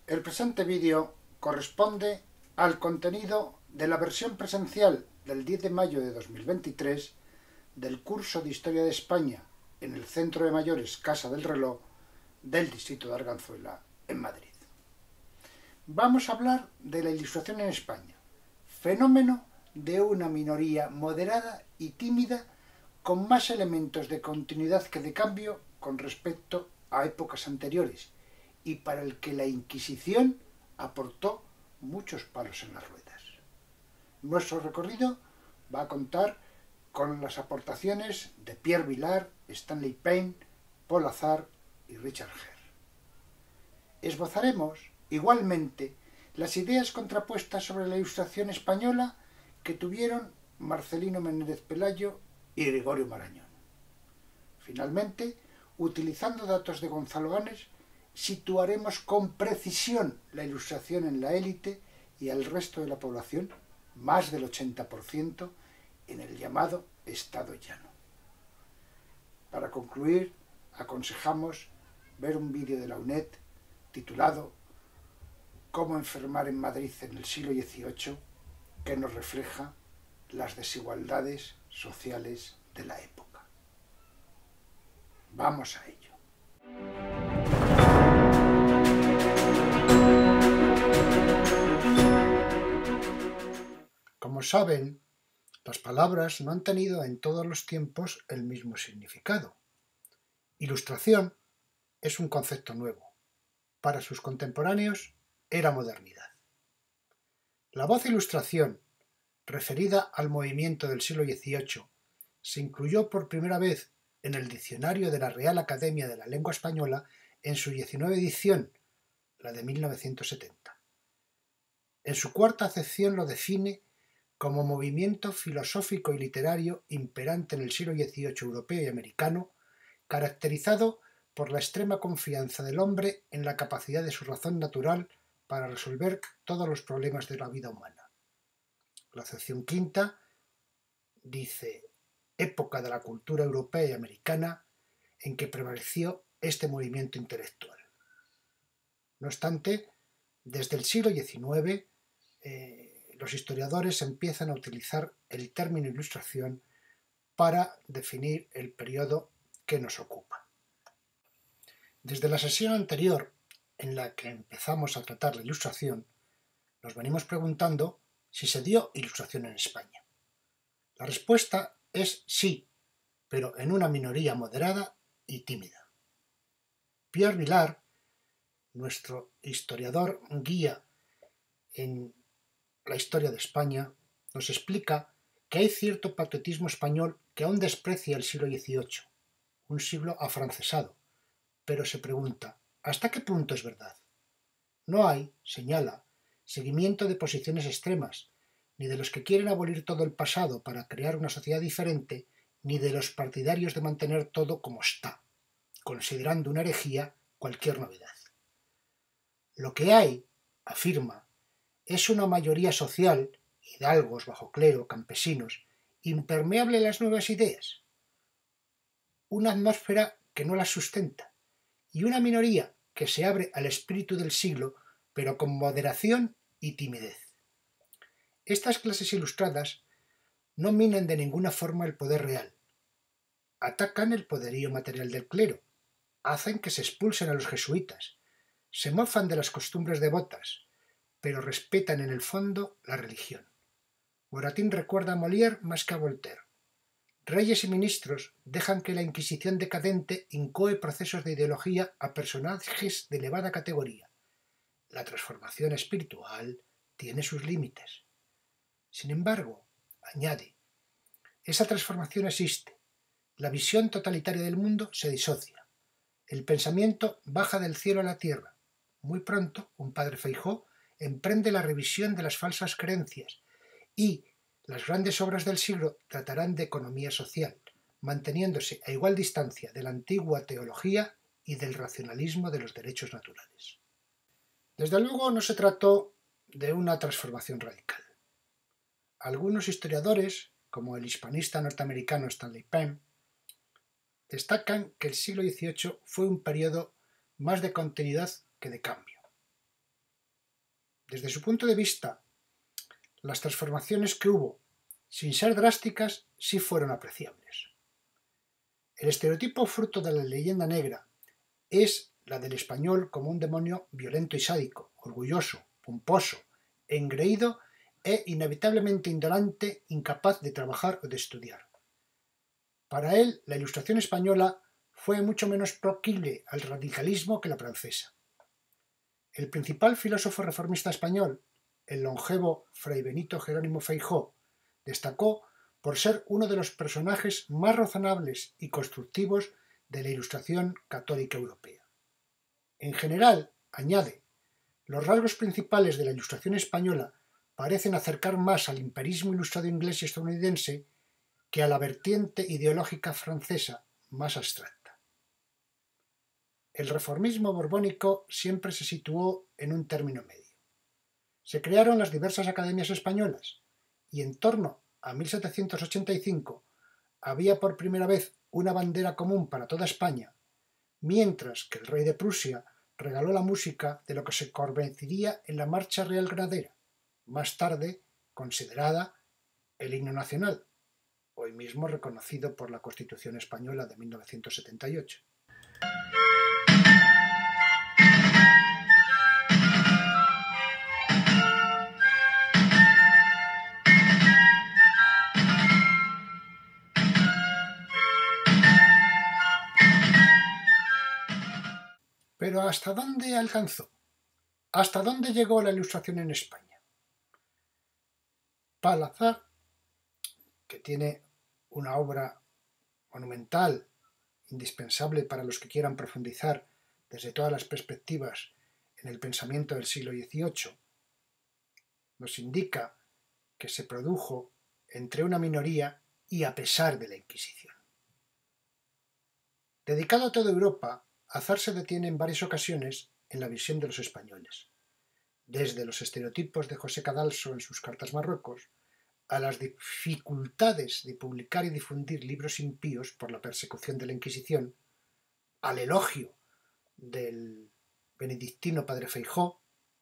El presente vídeo corresponde al contenido de la versión presencial del 10 de mayo de 2023 del curso de Historia de España en el Centro de Mayores Casa del Reloj del Distrito de Arganzuela, en Madrid. Vamos a hablar de la Ilustración en España, fenómeno de una minoría moderada y tímida con más elementos de continuidad que de cambio con respecto a épocas anteriores, y para el que la Inquisición aportó muchos palos en las ruedas. Nuestro recorrido va a contar con las aportaciones de Pierre Vilar, Stanley Payne, Paul Azar y Richard Hare. Esbozaremos, igualmente, las ideas contrapuestas sobre la Ilustración española que tuvieron Marcelino Menéndez Pelayo y Gregorio Marañón. Finalmente, utilizando datos de Gonzalo Anes, situaremos con precisión la Ilustración en la élite y al resto de la población, más del 80%, en el llamado Estado llano. Para concluir, aconsejamos ver un vídeo de la UNED titulado «Cómo enfermar en Madrid en el siglo XVIII», que nos refleja las desigualdades sociales de la época. Vamos a ello. Como saben, las palabras no han tenido en todos los tiempos el mismo significado. Ilustración es un concepto nuevo. Para sus contemporáneos era modernidad. La voz ilustración, referida al movimiento del siglo XVIII, se incluyó por primera vez en el Diccionario de la Real Academia de la Lengua Española en su 19ª edición, la de 1970. En su cuarta acepción lo define como movimiento filosófico y literario imperante en el siglo XVIII europeo y americano, caracterizado por la extrema confianza del hombre en la capacidad de su razón natural para resolver todos los problemas de la vida humana. La acepción quinta dice: época de la cultura europea y americana en que prevaleció este movimiento intelectual. No obstante, desde el siglo XIX, los historiadores empiezan a utilizar el término ilustración para definir el periodo que nos ocupa. Desde la sesión anterior, en la que empezamos a tratar la ilustración, nos venimos preguntando si se dio ilustración en España. La respuesta es sí, pero en una minoría moderada y tímida. Pierre Vilar, nuestro historiador guía en la historia de España, nos explica que hay cierto patriotismo español que aún desprecia el siglo XVIII, un siglo afrancesado, pero se pregunta, ¿hasta qué punto es verdad? No hay, señala, seguimiento de posiciones extremas, ni de los que quieren abolir todo el pasado para crear una sociedad diferente, ni de los partidarios de mantener todo como está, considerando una herejía cualquier novedad. Lo que hay, afirma, es una mayoría social, hidalgos bajo clero, campesinos, impermeable a las nuevas ideas, una atmósfera que no las sustenta, y una minoría que se abre al espíritu del siglo, pero con moderación y timidez. Estas clases ilustradas no minan de ninguna forma el poder real, atacan el poderío material del clero, hacen que se expulsen a los jesuitas, se mofan de las costumbres devotas, pero respetan en el fondo la religión. Moratín recuerda a Molière más que a Voltaire. Reyes y ministros dejan que la Inquisición decadente incoe procesos de ideología a personajes de elevada categoría. La transformación espiritual tiene sus límites. Sin embargo, añade, esa transformación existe. La visión totalitaria del mundo se disocia. El pensamiento baja del cielo a la tierra. Muy pronto, un padre Feijó emprende la revisión de las falsas creencias y las grandes obras del siglo tratarán de economía social, manteniéndose a igual distancia de la antigua teología y del racionalismo de los derechos naturales. Desde luego no se trató de una transformación radical. Algunos historiadores, como el hispanista norteamericano Stanley Payne, destacan que el siglo XVIII fue un periodo más de continuidad que de cambio. Desde su punto de vista, las transformaciones que hubo, sin ser drásticas, sí fueron apreciables. El estereotipo fruto de la leyenda negra es la del español como un demonio violento y sádico, orgulloso, pomposo, engreído e inevitablemente indolente, incapaz de trabajar o de estudiar. Para él, la Ilustración española fue mucho menos proclive al radicalismo que la francesa. El principal filósofo reformista español, el longevo Fray Benito Jerónimo Feijoo, destacó por ser uno de los personajes más razonables y constructivos de la Ilustración católica europea. En general, añade, los rasgos principales de la Ilustración española parecen acercar más al imperismo ilustrado inglés y estadounidense que a la vertiente ideológica francesa más abstracta. El reformismo borbónico siempre se situó en un término medio. Se crearon las diversas academias españolas y en torno a 1785 había por primera vez una bandera común para toda España, mientras que el rey de Prusia regaló la música de lo que se convertiría en la Marcha Real Granadera, más tarde considerada el himno nacional, hoy mismo reconocido por la Constitución Española de 1978. Pero ¿hasta dónde alcanzó? ¿Hasta dónde llegó la Ilustración en España? Pálazar, que tiene una obra monumental, indispensable para los que quieran profundizar desde todas las perspectivas en el pensamiento del siglo XVIII, nos indica que se produjo entre una minoría y a pesar de la Inquisición. Dedicado a toda Europa, Azar se detiene en varias ocasiones en la visión de los españoles, desde los estereotipos de José Cadalso en sus cartas Marruecos, a las dificultades de publicar y difundir libros impíos por la persecución de la Inquisición, al elogio del benedictino padre Feijoo,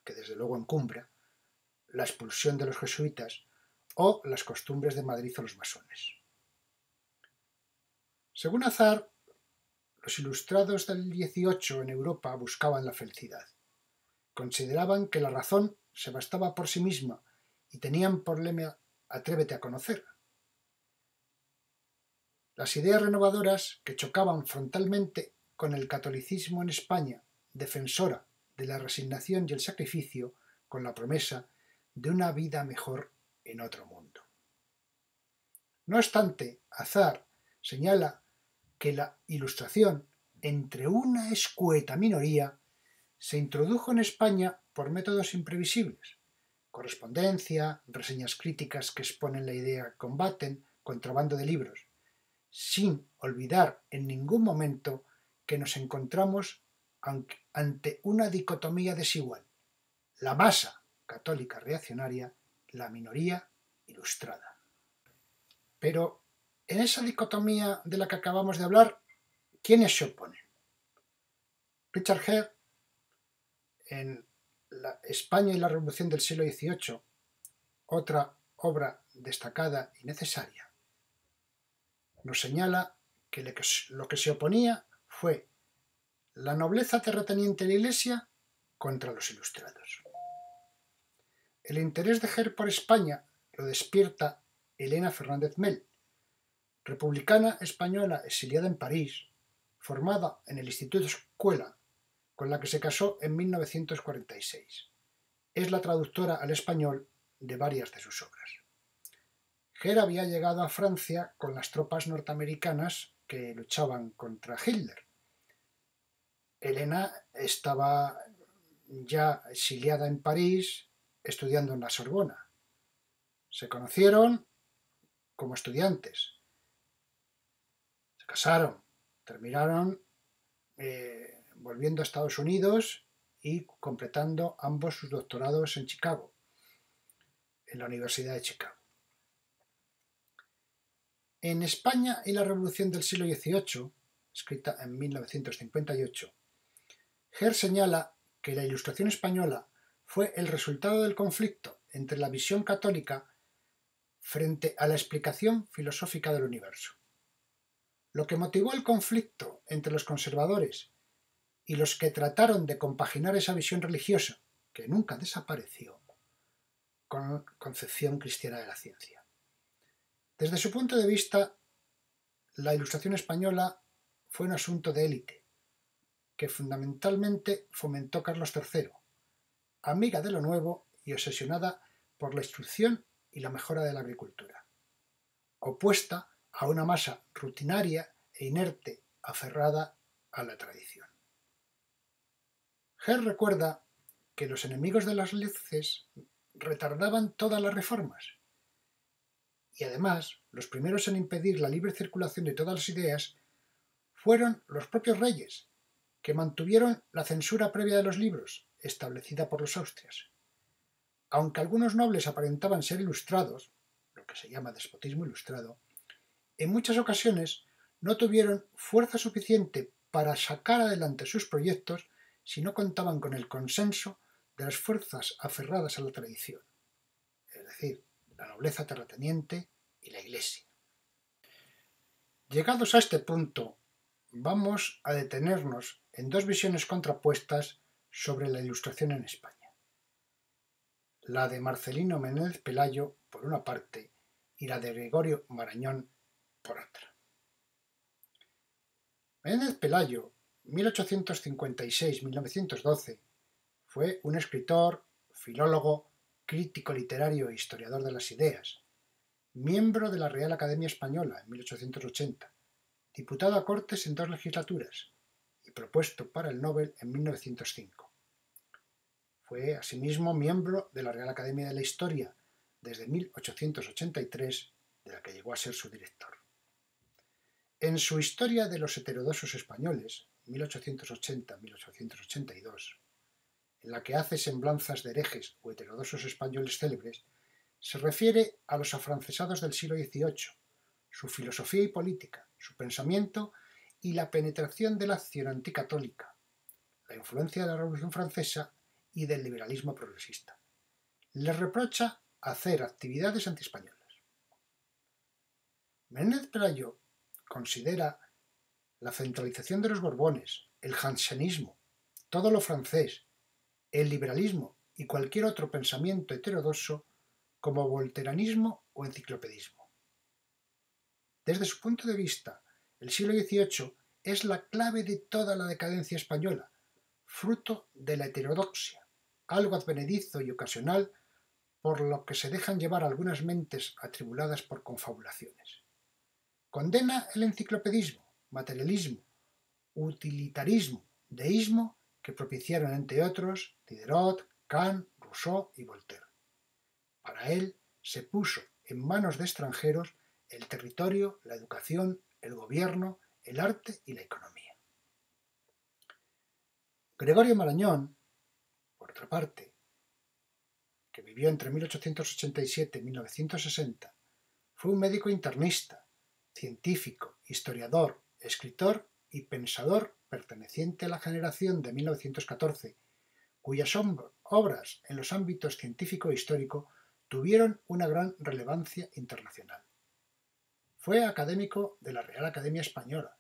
que desde luego encumbra, la expulsión de los jesuitas o las costumbres de Madrid o los masones. Según Azar, los ilustrados del XVIII en Europa buscaban la felicidad. Consideraban que la razón se bastaba por sí misma y tenían por lema «Atrévete a conocer». Las ideas renovadoras que chocaban frontalmente con el catolicismo en España, defensora de la resignación y el sacrificio, con la promesa de una vida mejor en otro mundo. No obstante, Azar señala que la Ilustración, entre una escueta minoría, se introdujo en España por métodos imprevisibles: correspondencia, reseñas críticas que exponen la idea que combaten, contrabando de libros, sin olvidar en ningún momento que nos encontramos ante una dicotomía desigual: la masa católica reaccionaria, la minoría ilustrada. Pero en esa dicotomía de la que acabamos de hablar, ¿quiénes se oponen? Richard Hare, en la España y la Revolución del siglo XVIII, otra obra destacada y necesaria, nos señala que lo que se oponía fue la nobleza terrateniente de la Iglesia contra los ilustrados. El interés de Hare por España lo despierta Elena Fernández Mel, republicana española exiliada en París, formada en el Instituto Escuela, con la que se casó en 1946. Es la traductora al español de varias de sus obras. Hare había llegado a Francia con las tropas norteamericanas que luchaban contra Hitler. Elena estaba ya exiliada en París, estudiando en la Sorbona. Se conocieron como estudiantes, se casaron, terminaron volviendo a Estados Unidos y completando ambos sus doctorados en Chicago, en la Universidad de Chicago. En España y la Revolución del siglo XVIII, escrita en 1958. Herr señala que la Ilustración española fue el resultado del conflicto entre la visión católica frente a la explicación filosófica del universo. Lo que motivó el conflicto entre los conservadores y los que trataron de compaginar esa visión religiosa, que nunca desapareció, con la concepción cristiana de la ciencia. Desde su punto de vista, la Ilustración española fue un asunto de élite, que fundamentalmente fomentó Carlos III, amiga de lo nuevo y obsesionada por la instrucción y la mejora de la agricultura, opuesta a una masa rutinaria e inerte aferrada a la tradición. Herr recuerda que los enemigos de las luces retardaban todas las reformas y además los primeros en impedir la libre circulación de todas las ideas fueron los propios reyes, que mantuvieron la censura previa de los libros, establecida por los Austrias. Aunque algunos nobles aparentaban ser ilustrados, lo que se llama despotismo ilustrado, en muchas ocasiones no tuvieron fuerza suficiente para sacar adelante sus proyectos si no contaban con el consenso de las fuerzas aferradas a la tradición, es decir, la nobleza terrateniente y la Iglesia. Llegados a este punto, vamos a detenernos en dos visiones contrapuestas sobre la Ilustración en España. La de Marcelino Menéndez Pelayo, por una parte, y la de Gregorio Marañón, por otra. Menéndez Pelayo, 1856-1912, fue un escritor, filólogo, crítico literario e historiador de las ideas, miembro de la Real Academia Española en 1880, diputado a Cortes en 2 legislaturas y propuesto para el Nobel en 1905. Fue asimismo miembro de la Real Academia de la Historia desde 1883, de la que llegó a ser su director. En su Historia de los heterodoxos españoles, 1880-1882, en la que hace semblanzas de herejes o heterodoxos españoles célebres, se refiere a los afrancesados del siglo XVIII, su filosofía y política, su pensamiento y la penetración de la acción anticatólica, la influencia de la Revolución Francesa y del liberalismo progresista. Les reprocha hacer actividades antiespañolas. Menéndez Pelayo considera la centralización de los Borbones, el jansenismo, todo lo francés, el liberalismo y cualquier otro pensamiento heterodoxo como volteranismo o enciclopedismo. Desde su punto de vista, el siglo XVIII es la clave de toda la decadencia española, fruto de la heterodoxia, algo advenedizo y ocasional por lo que se dejan llevar algunas mentes atribuladas por confabulaciones. Condena el enciclopedismo, materialismo, utilitarismo, deísmo que propiciaron, entre otros, Diderot, Kant, Rousseau y Voltaire. Para él se puso en manos de extranjeros el territorio, la educación, el gobierno, el arte y la economía. Gregorio Marañón, por otra parte, que vivió entre 1887 y 1960, fue un médico internista, científico, historiador, escritor y pensador perteneciente a la generación de 1914, cuyas obras en los ámbitos científico e histórico tuvieron una gran relevancia internacional. Fue académico de la Real Academia Española,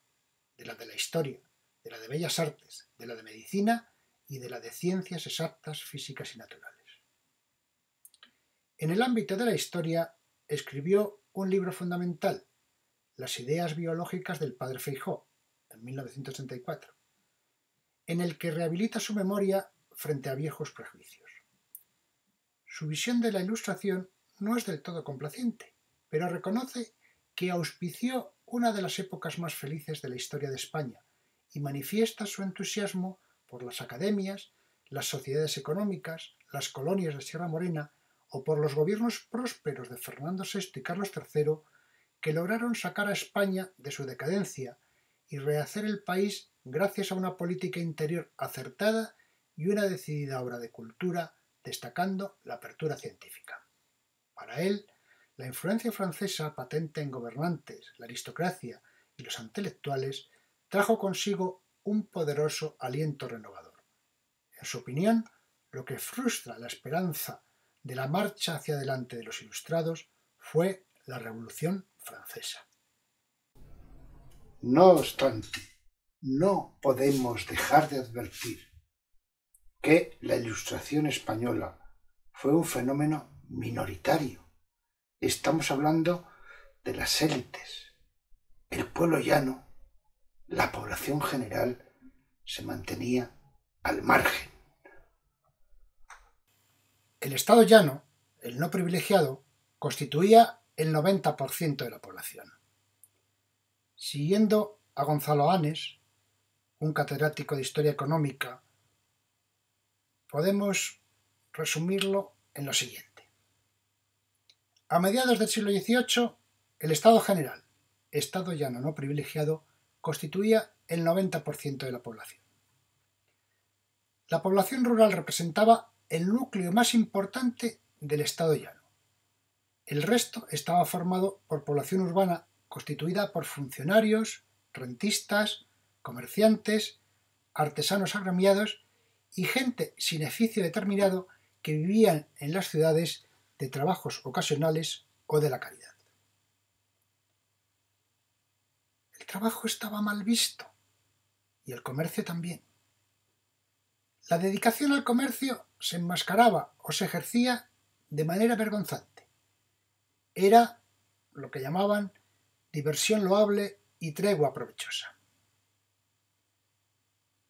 de la Historia, de la de Bellas Artes, de la de Medicina y de la de Ciencias Exactas, Físicas y Naturales. En el ámbito de la historia escribió un libro fundamental, Las ideas biológicas del padre Feijóo, en 1934, en el que rehabilita su memoria frente a viejos prejuicios. Su visión de la Ilustración no es del todo complaciente, pero reconoce que auspició una de las épocas más felices de la historia de España y manifiesta su entusiasmo por las academias, las sociedades económicas, las colonias de Sierra Morena o por los gobiernos prósperos de Fernando VI y Carlos III que lograron sacar a España de su decadencia y rehacer el país gracias a una política interior acertada y una decidida obra de cultura, destacando la apertura científica. Para él, la influencia francesa patente en gobernantes, la aristocracia y los intelectuales trajo consigo un poderoso aliento renovador. En su opinión, lo que frustra la esperanza de la marcha hacia adelante de los ilustrados fue la Revolución Francesa. No obstante, no podemos dejar de advertir que la Ilustración española fue un fenómeno minoritario. Estamos hablando de las élites. El pueblo llano, la población general, se mantenía al margen. El estado llano, el no privilegiado, constituía el 90% de la población. Siguiendo a Gonzalo Anes, un catedrático de Historia Económica, podemos resumirlo en lo siguiente. A mediados del siglo XVIII, el Estado general, estado llano no privilegiado, constituía el 90% de la población. La población rural representaba el núcleo más importante del estado llano. El resto estaba formado por población urbana constituida por funcionarios, rentistas, comerciantes, artesanos agremiados y gente sin oficio determinado que vivían en las ciudades de trabajos ocasionales o de la caridad. El trabajo estaba mal visto y el comercio también. La dedicación al comercio se enmascaraba o se ejercía de manera vergonzante. Era lo que llamaban diversión loable y tregua provechosa.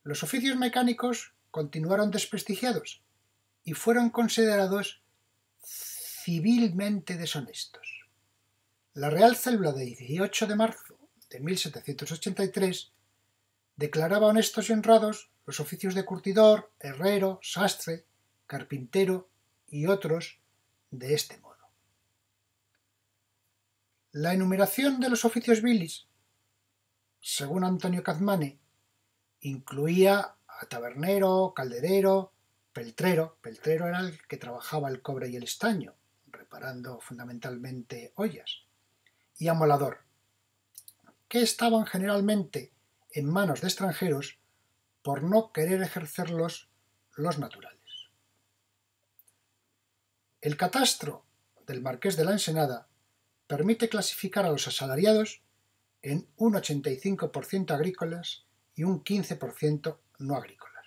Los oficios mecánicos continuaron desprestigiados y fueron considerados civilmente deshonestos. La Real Célula de 18 de marzo de 1783 declaraba honestos y honrados los oficios de curtidor, herrero, sastre, carpintero y otros de este modo. La enumeración de los oficios vilis, según Antonio Cazmane, incluía a tabernero, calderero, peltrero era el que trabajaba el cobre y el estaño, reparando fundamentalmente ollas, y amolador, que estaban generalmente en manos de extranjeros por no querer ejercerlos los naturales. El catastro del Marqués de la Ensenada permite clasificar a los asalariados en un 85% agrícolas y un 15% no agrícolas.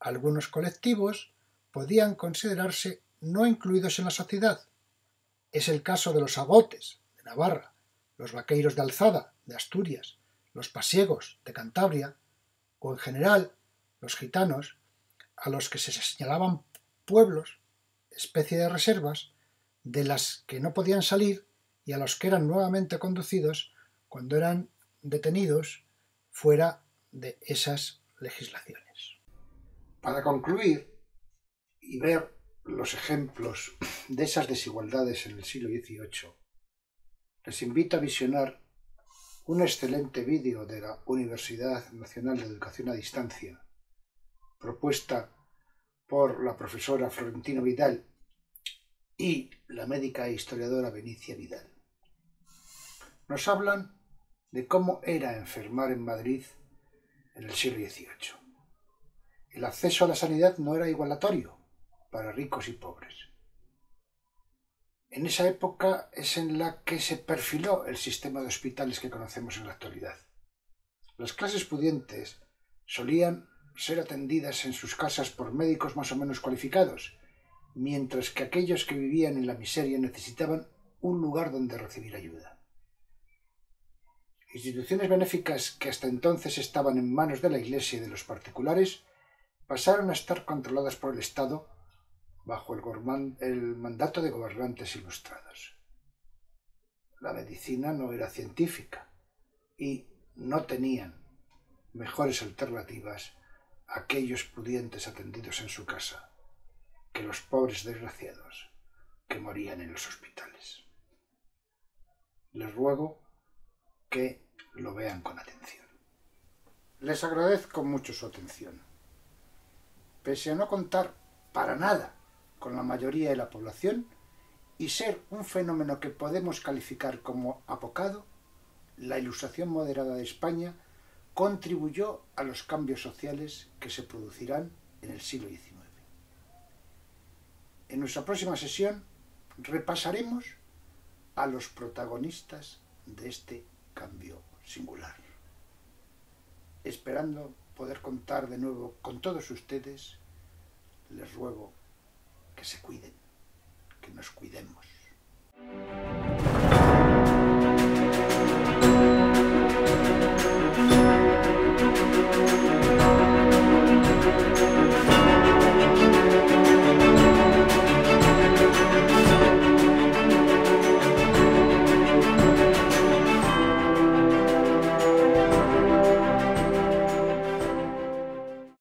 Algunos colectivos podían considerarse no incluidos en la sociedad. Es el caso de los agotes de Navarra, los vaqueiros de Alzada de Asturias, los pasiegos de Cantabria o en general los gitanos, a los que se señalaban pueblos, especie de reservas, de las que no podían salir y a los que eran nuevamente conducidos cuando eran detenidos fuera de esas legislaciones. Para concluir y ver los ejemplos de esas desigualdades en el siglo XVIII, les invito a visionar un excelente vídeo de la Universidad Nacional de Educación a Distancia, propuesta por la profesora Florentino Vidal y la médica e historiadora Benicia Vidal. Nos hablan de cómo era enfermar en Madrid en el siglo XVIII. El acceso a la sanidad no era igualatorio para ricos y pobres. En esa época es en la que se perfiló el sistema de hospitales que conocemos en la actualidad. Las clases pudientes solían ser atendidas en sus casas por médicos más o menos cualificados, mientras que aquellos que vivían en la miseria necesitaban un lugar donde recibir ayuda. Instituciones benéficas que hasta entonces estaban en manos de la Iglesia y de los particulares pasaron a estar controladas por el Estado bajo el mandato de gobernantes ilustrados. La medicina no era científica y no tenían mejores alternativas aquellos pudientes atendidos en su casa que los pobres desgraciados que morían en los hospitales. Les ruego que lo vean con atención. Les agradezco mucho su atención. Pese a no contar para nada con la mayoría de la población y ser un fenómeno que podemos calificar como apocado, la Ilustración moderada de España contribuyó a los cambios sociales que se producirán en el siglo XIX. En nuestra próxima sesión repasaremos a los protagonistas de este cambio singular. Esperando poder contar de nuevo con todos ustedes, les ruego que se cuiden, que nos cuidemos.